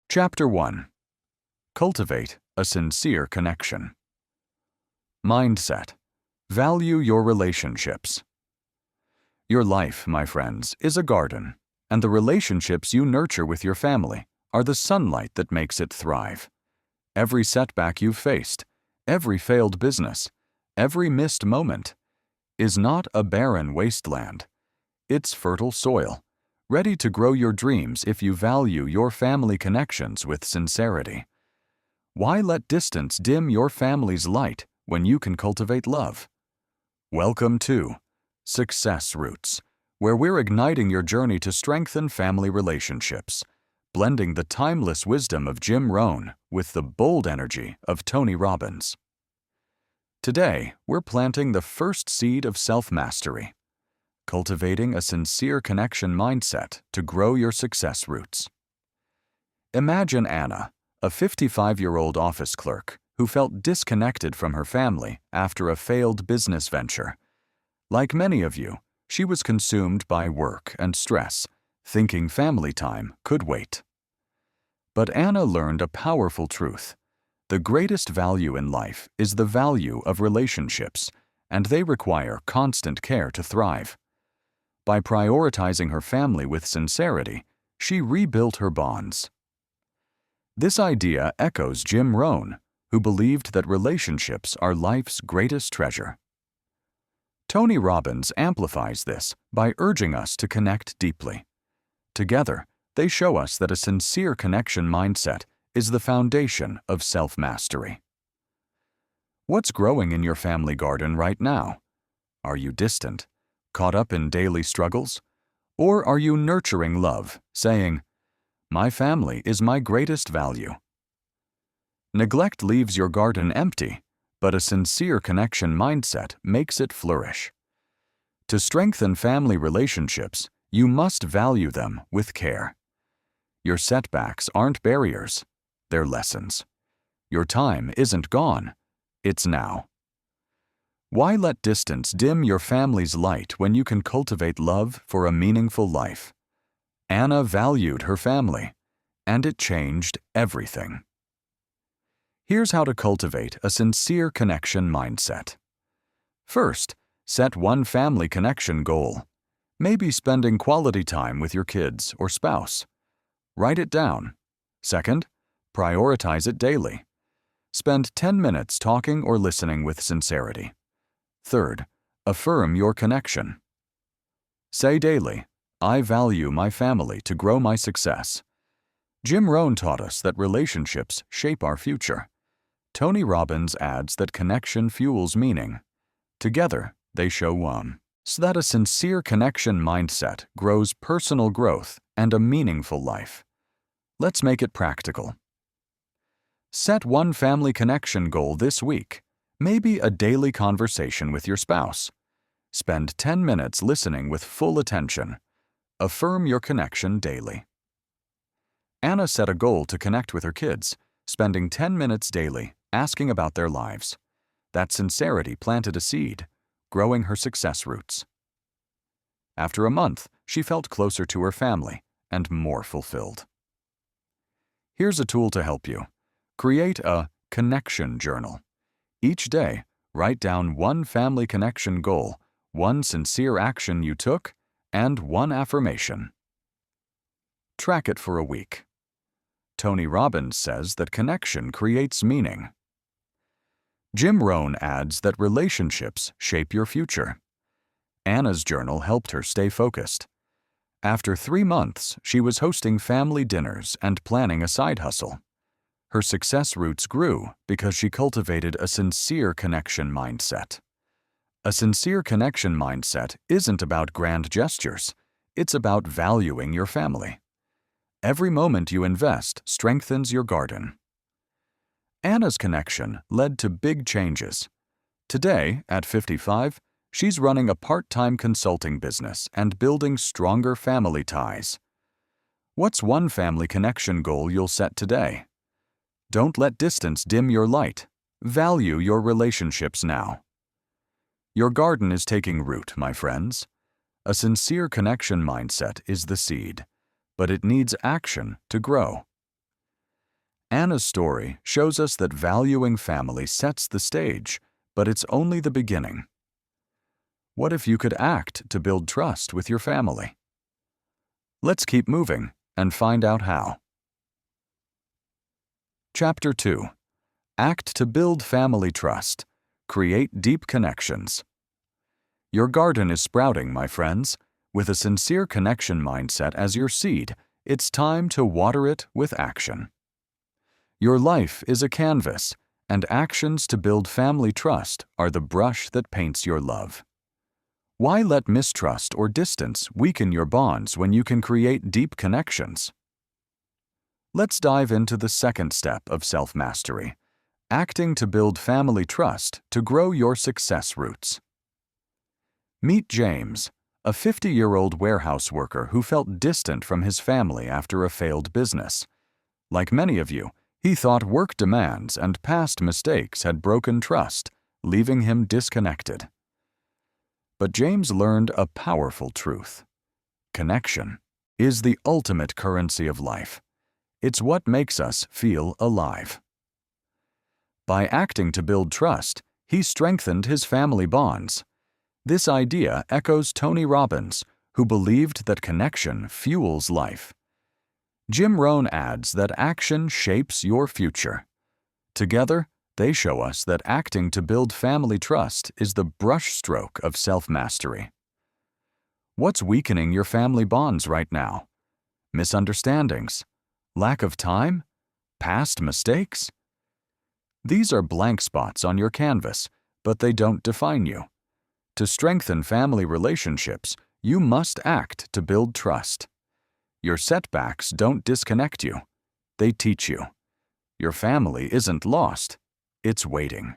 Chapter 1. Cultivate a sincere connection. Mindset. Value your relationships. Your life, my friends, is a garden, and the relationships you nurture with your family are the sunlight that makes it thrive. Every setback you've faced, every failed business, every missed moment, is not a barren wasteland. It's fertile soil, ready to grow your dreams if you value your family connections with sincerity. Why let distance dim your family's light when you can cultivate love? Welcome to Success Roots, where we're igniting your journey to strengthen family relationships, blending the timeless wisdom of Jim Rohn with the bold energy of Tony Robbins. Today, we're planting the first seed of self-mastery, cultivating a sincere connection mindset to grow your success roots. Imagine Anna, a 55-year-old office clerk who felt disconnected from her family after a failed business venture. Like many of you, she was consumed by work and stress, thinking family time could wait. But Anna learned a powerful truth. The greatest value in life is the value of relationships, and they require constant care to thrive. By prioritizing her family with sincerity, she rebuilt her bonds. This idea echoes Jim Rohn, who believed that relationships are life's greatest treasure. Tony Robbins amplifies this by urging us to connect deeply. Together, they show us that a sincere connection mindset is the foundation of self-mastery. What's growing in your family garden right now? Are you distant, caught up in daily struggles? Or are you nurturing love, saying, "My family is my greatest value"? Neglect leaves your garden empty, but a sincere connection mindset makes it flourish. To strengthen family relationships, you must value them with care. Your setbacks aren't barriers, they're lessons. Your time isn't gone, it's now. Why let distance dim your family's light when you can cultivate love for a meaningful life? Anna valued her family, and it changed everything. Here's how to cultivate a sincere connection mindset. First, set one family connection goal. Maybe spending quality time with your kids or spouse. Write it down. Second, prioritize it daily. Spend 10 minutes talking or listening with sincerity. Third, affirm your connection. Say daily, "I value my family to grow my success." Jim Rohn taught us that relationships shape our future. Tony Robbins adds that connection fuels meaning. Together, they show so that a sincere connection mindset grows personal growth and a meaningful life. Let's make it practical. Set one family connection goal this week, maybe a daily conversation with your spouse. Spend 10 minutes listening with full attention. Affirm your connection daily. Anna set a goal to connect with her kids, spending 10 minutes daily, asking about their lives. That sincerity planted a seed, growing her success roots. After a month, she felt closer to her family and more fulfilled. Here's a tool to help you. Create a connection journal. Each day, write down one family connection goal, one sincere action you took, and one affirmation. Track it for a week. Tony Robbins says that connection creates meaning. Jim Rohn adds that relationships shape your future. Anna's journal helped her stay focused. After 3 months, she was hosting family dinners and planning a side hustle. Her success roots grew because she cultivated a sincere connection mindset. A sincere connection mindset isn't about grand gestures. It's about valuing your family. Every moment you invest strengthens your garden. Anna's connection led to big changes. Today, at 55, she's running a part-time consulting business and building stronger family ties. What's one family connection goal you'll set today? Don't let distance dim your light. Value your relationships now. Your garden is taking root, my friends. A sincere connection mindset is the seed, but it needs action to grow. Anna's story shows us that valuing family sets the stage, but it's only the beginning. What if you could act to build trust with your family? Let's keep moving and find out how. Chapter 2. Act to build family trust. Create deep connections. Your garden is sprouting, my friends. With a sincere connection mindset as your seed, it's time to water it with action. Your life is a canvas, and actions to build family trust are the brush that paints your love. Why let mistrust or distance weaken your bonds when you can create deep connections? Let's dive into the second step of self-mastery, acting to build family trust to grow your success roots. Meet James, a 50-year-old warehouse worker who felt distant from his family after a failed business. Like many of you, he thought work demands and past mistakes had broken trust, leaving him disconnected. But James learned a powerful truth. Connection is the ultimate currency of life. It's what makes us feel alive. By acting to build trust, he strengthened his family bonds. This idea echoes Tony Robbins, who believed that connection fuels life. Jim Rohn adds that action shapes your future. Together, they show us that acting to build family trust is the brushstroke of self-mastery. What's weakening your family bonds right now? Misunderstandings? Lack of time? Past mistakes? These are blank spots on your canvas, but they don't define you. To strengthen family relationships, you must act to build trust. Your setbacks don't disconnect you. They teach you. Your family isn't lost. It's waiting.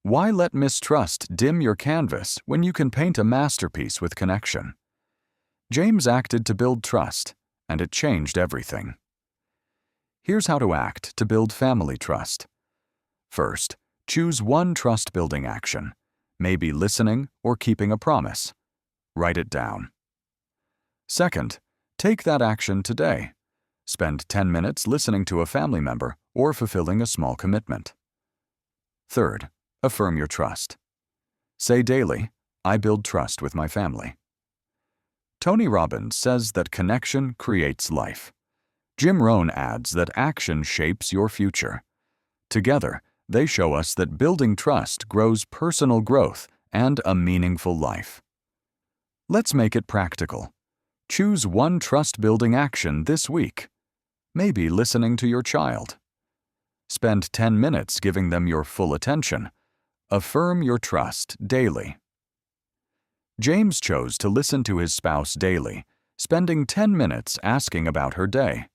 Why let mistrust dim your canvas when you can paint a masterpiece with connection? James acted to build trust, and it changed everything. Here's how to act to build family trust. First, choose one trust-building action, maybe listening or keeping a promise. Write it down. Second, take that action today. Spend 10 minutes listening to a family member or fulfilling a small commitment. Third, affirm your trust. Say daily, I build trust with my family. Tony Robbins says that connection creates life. Jim Rohn adds that action shapes your future. Together, they show us that building trust grows personal growth and a meaningful life. Let's make it practical. Choose one trust-building action this week. Maybe listening to your child. Spend 10 minutes giving them your full attention. Affirm your trust daily. James chose to listen to his spouse daily, spending 10 minutes asking about her day.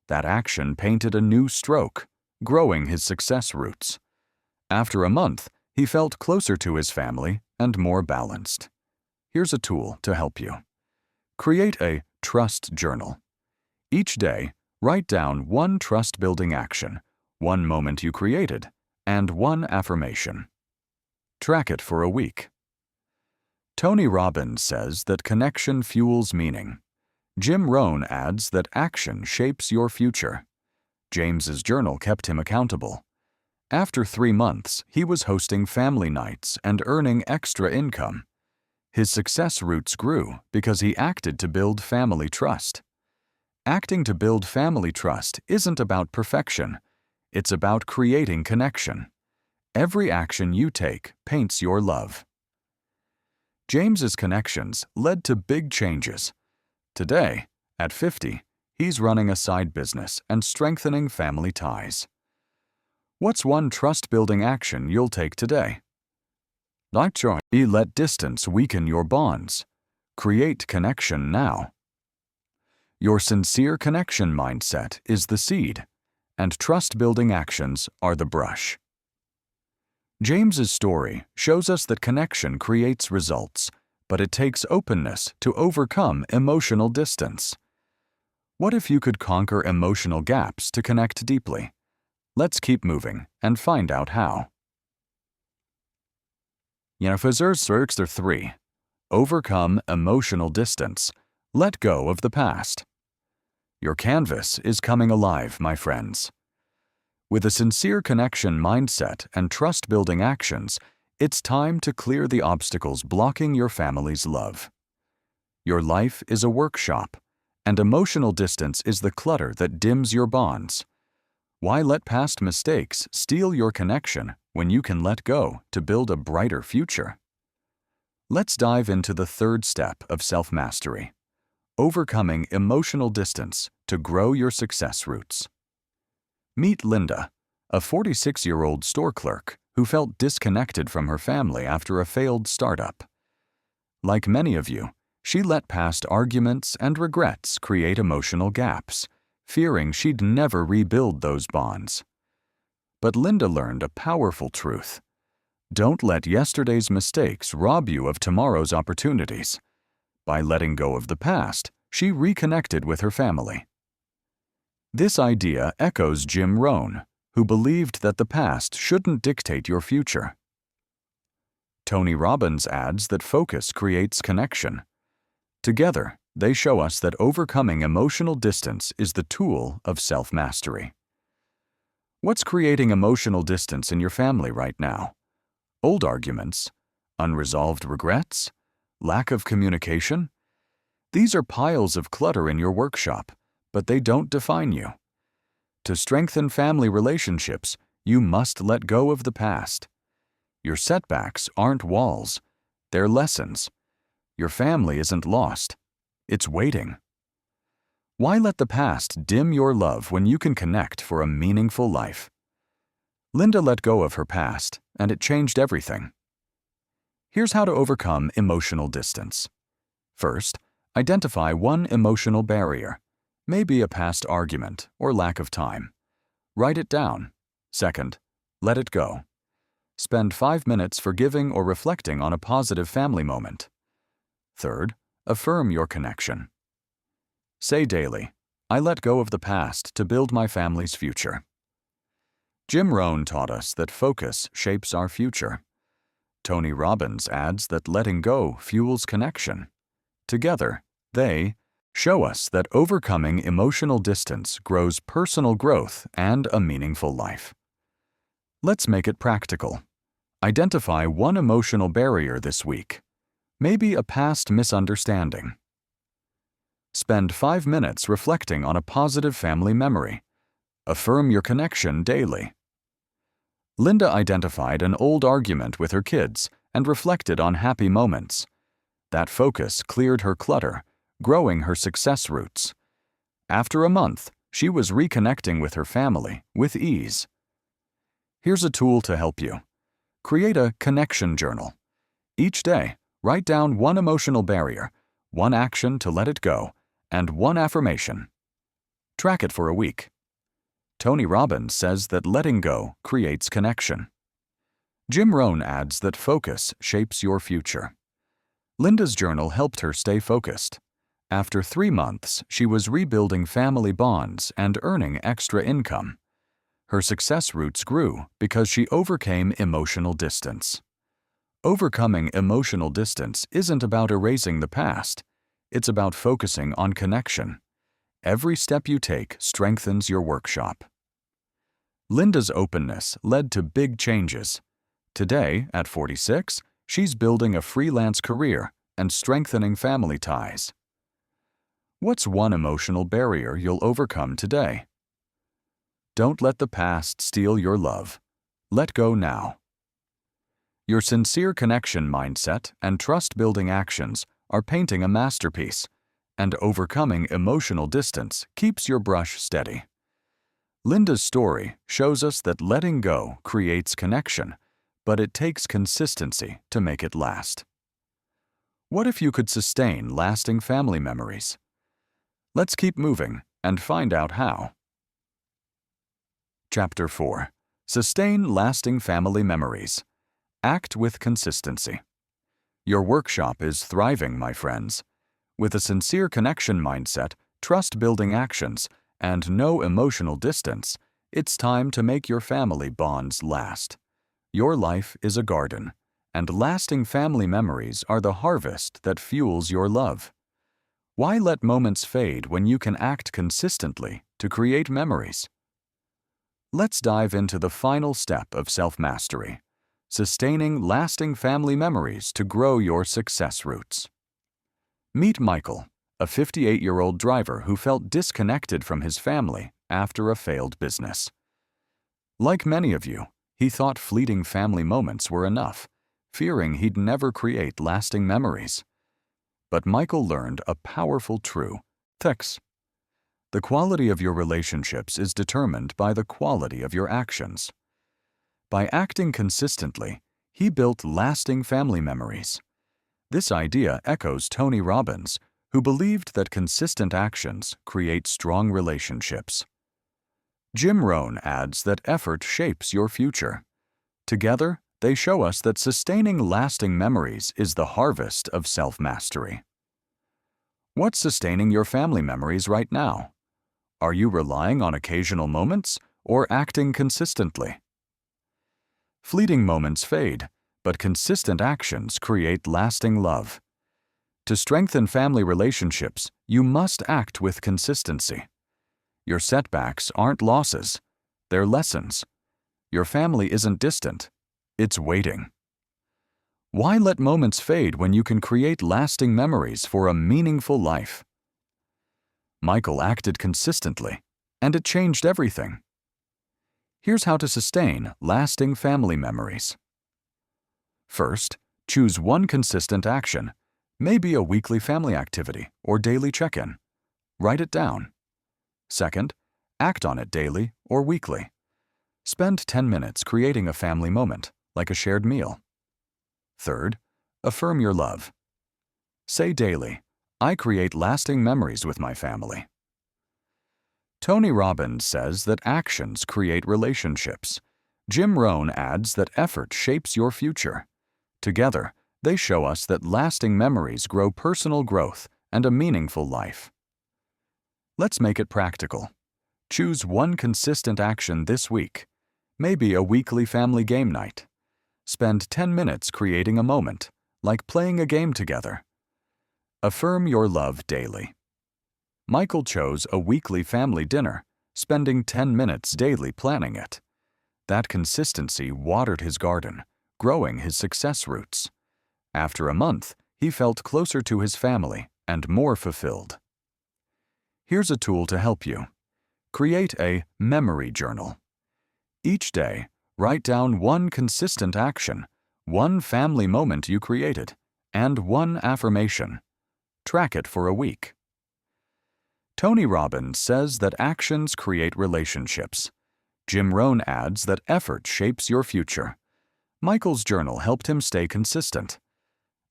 That action painted a new stroke, growing his success roots. After a month, he felt closer to his family and more balanced. Here's a tool to help you. Create a trust journal. Each day, write down one trust-building action, one moment you created, and one affirmation. Track it for a week. Tony Robbins says that connection fuels meaning. Jim Rohn adds that action shapes your future. James's journal kept him accountable. After 3 months, he was hosting family nights and earning extra income. His success roots grew because he acted to build family trust. Acting to build family trust isn't about perfection. It's about creating connection. Every action you take paints your love. James's connections led to big changes. Today, at 50, he's running a side business and strengthening family ties. What's one trust-building action you'll take today? Let distance weaken your bonds. Create connection now. Your sincere connection mindset is the seed, and trust-building actions are the brush. James's story shows us that connection creates results, but it takes openness to overcome emotional distance. What if you could conquer emotional gaps to connect deeply? Let's keep moving and find out how. Verse 3. Overcome emotional distance. Let go of the past. Your canvas is coming alive, my friends. With a sincere connection mindset and trust-building actions, it's time to clear the obstacles blocking your family's love. Your life is a workshop, and emotional distance is the clutter that dims your bonds. Why let past mistakes steal your connection when you can let go to build a brighter future? Let's dive into the third step of self-mastery: overcoming emotional distance to grow your success roots. Meet Linda, a 46-year-old store clerk who felt disconnected from her family after a failed startup. Like many of you, she let past arguments and regrets create emotional gaps, fearing she'd never rebuild those bonds. But Linda learned a powerful truth: don't let yesterday's mistakes rob you of tomorrow's opportunities. By letting go of the past, she reconnected with her family. This idea echoes Jim Rohn, who believed that the past shouldn't dictate your future. Tony Robbins adds that focus creates connection. Together, they show us that overcoming emotional distance is the tool of self-mastery. What's creating emotional distance in your family right now? Old arguments? Unresolved regrets? Lack of communication? These are piles of clutter in your workshop, but they don't define you. To strengthen family relationships, you must let go of the past. Your setbacks aren't walls, they're lessons. Your family isn't lost, it's waiting. Why let the past dim your love when you can connect for a meaningful life? Linda let go of her past, and it changed everything. Here's how to overcome emotional distance. First, identify one emotional barrier, maybe a past argument or lack of time. Write it down. Second, let it go. Spend 5 minutes forgiving or reflecting on a positive family moment. Third, affirm your connection. Say daily, I let go of the past to build my family's future. Jim Rohn taught us that focus shapes our future. Tony Robbins adds that letting go fuels connection. Together, they show us that overcoming emotional distance grows personal growth and a meaningful life. Let's make it practical. Identify one emotional barrier this week, maybe a past misunderstanding. Spend 5 minutes reflecting on a positive family memory. Affirm your connection daily. Linda identified an old argument with her kids and reflected on happy moments. That focus cleared her clutter, growing her success roots. After a month, she was reconnecting with her family with ease. Here's a tool to help you. Create a connection journal. Each day, write down one emotional barrier, one action to let it go, and one affirmation. Track it for a week. Tony Robbins says that letting go creates connection. Jim Rohn adds that focus shapes your future. Linda's journal helped her stay focused. After 3 months, she was rebuilding family bonds and earning extra income. Her success roots grew because she overcame emotional distance. Overcoming emotional distance isn't about erasing the past. It's about focusing on connection. Every step you take strengthens your workshop. Linda's openness led to big changes. Today, at 46, she's building a freelance career and strengthening family ties. What's one emotional barrier you'll overcome today? Don't let the past steal your love. Let go now. Your sincere connection mindset and trust-building actions are painting a masterpiece, and overcoming emotional distance keeps your brush steady. Linda's story shows us that letting go creates connection, but it takes consistency to make it last. What if you could sustain lasting family memories? Let's keep moving and find out how. Chapter 4. Sustain lasting family memories. Act with consistency. Your workshop is thriving, my friends. With a sincere connection mindset, trust-building actions, and no emotional distance, it's time to make your family bonds last. Your life is a garden, and lasting family memories are the harvest that fuels your love. Why let moments fade when you can act consistently to create memories? Let's dive into the final step of self-mastery, sustaining lasting family memories to grow your success roots. Meet Michael, a 58-year-old driver who felt disconnected from his family after a failed business. Like many of you, he thought fleeting family moments were enough, fearing he'd never create lasting memories. But Michael learned a powerful truth. The quality of your relationships is determined by the quality of your actions. By acting consistently, he built lasting family memories. This idea echoes Tony Robbins, who believed that consistent actions create strong relationships. Jim Rohn adds that effort shapes your future. Together, they show us that sustaining lasting memories is the harvest of self-mastery. What's sustaining your family memories right now? Are you relying on occasional moments or acting consistently? Fleeting moments fade, but consistent actions create lasting love. To strengthen family relationships, you must act with consistency. Your setbacks aren't losses, they're lessons. Your family isn't distant, it's waiting. Why let moments fade when you can create lasting memories for a meaningful life? Michael acted consistently, and it changed everything. Here's how to sustain lasting family memories. First, choose one consistent action, maybe a weekly family activity or daily check-in. Write it down. Second, act on it daily or weekly. Spend 10 minutes creating a family moment, like a shared meal. Third, affirm your love. Say daily, I create lasting memories with my family. Tony Robbins says that actions create relationships. Jim Rohn adds that effort shapes your future. Together, they show us that lasting memories grow personal growth and a meaningful life. Let's make it practical. Choose one consistent action this week, maybe a weekly family game night. Spend 10 minutes creating a moment, like playing a game together. Affirm your love daily. Michael chose a weekly family dinner, spending 10 minutes daily planning it. That consistency watered his garden, growing his success roots. After a month, he felt closer to his family and more fulfilled. Here's a tool to help you. Create a memory journal. Each day, write down one consistent action, one family moment you created, and one affirmation. Track it for a week. Tony Robbins says that actions create relationships. Jim Rohn adds that effort shapes your future. Michael's journal helped him stay consistent.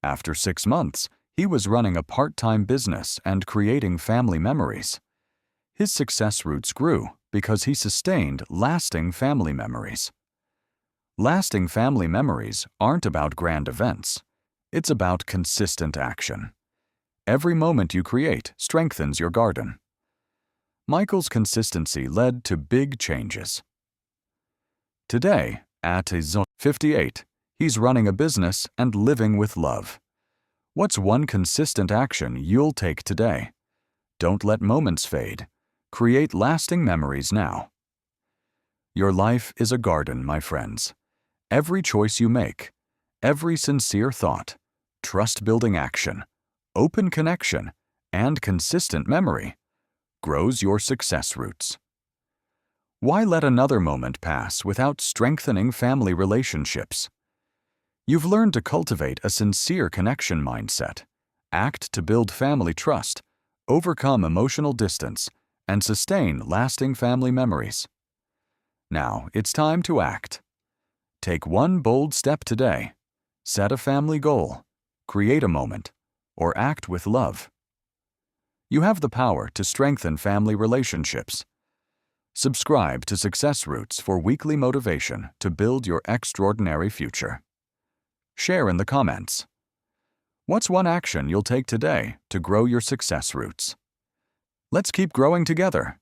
After 6 months, he was running a part-time business and creating family memories. His success roots grew because he sustained lasting family memories. Lasting family memories aren't about grand events. It's about consistent action. Every moment you create strengthens your garden. Michael's consistency led to big changes. Today, at his 58, he's running a business and living with love. What's one consistent action you'll take today? Don't let moments fade. Create lasting memories now. Your life is a garden, my friends. Every choice you make, every sincere thought, trust-building action, open connection, and consistent memory grows your success roots. Why let another moment pass without strengthening family relationships? You've learned to cultivate a sincere connection mindset, act to build family trust, overcome emotional distance, and sustain lasting family memories. Now it's time to act. Take one bold step today. Set a family goal, create a moment, or act with love. You have the power to strengthen family relationships. Subscribe to Success Roots for weekly motivation to build your extraordinary future. Share in the comments. What's one action you'll take today to grow your success roots? Let's keep growing together.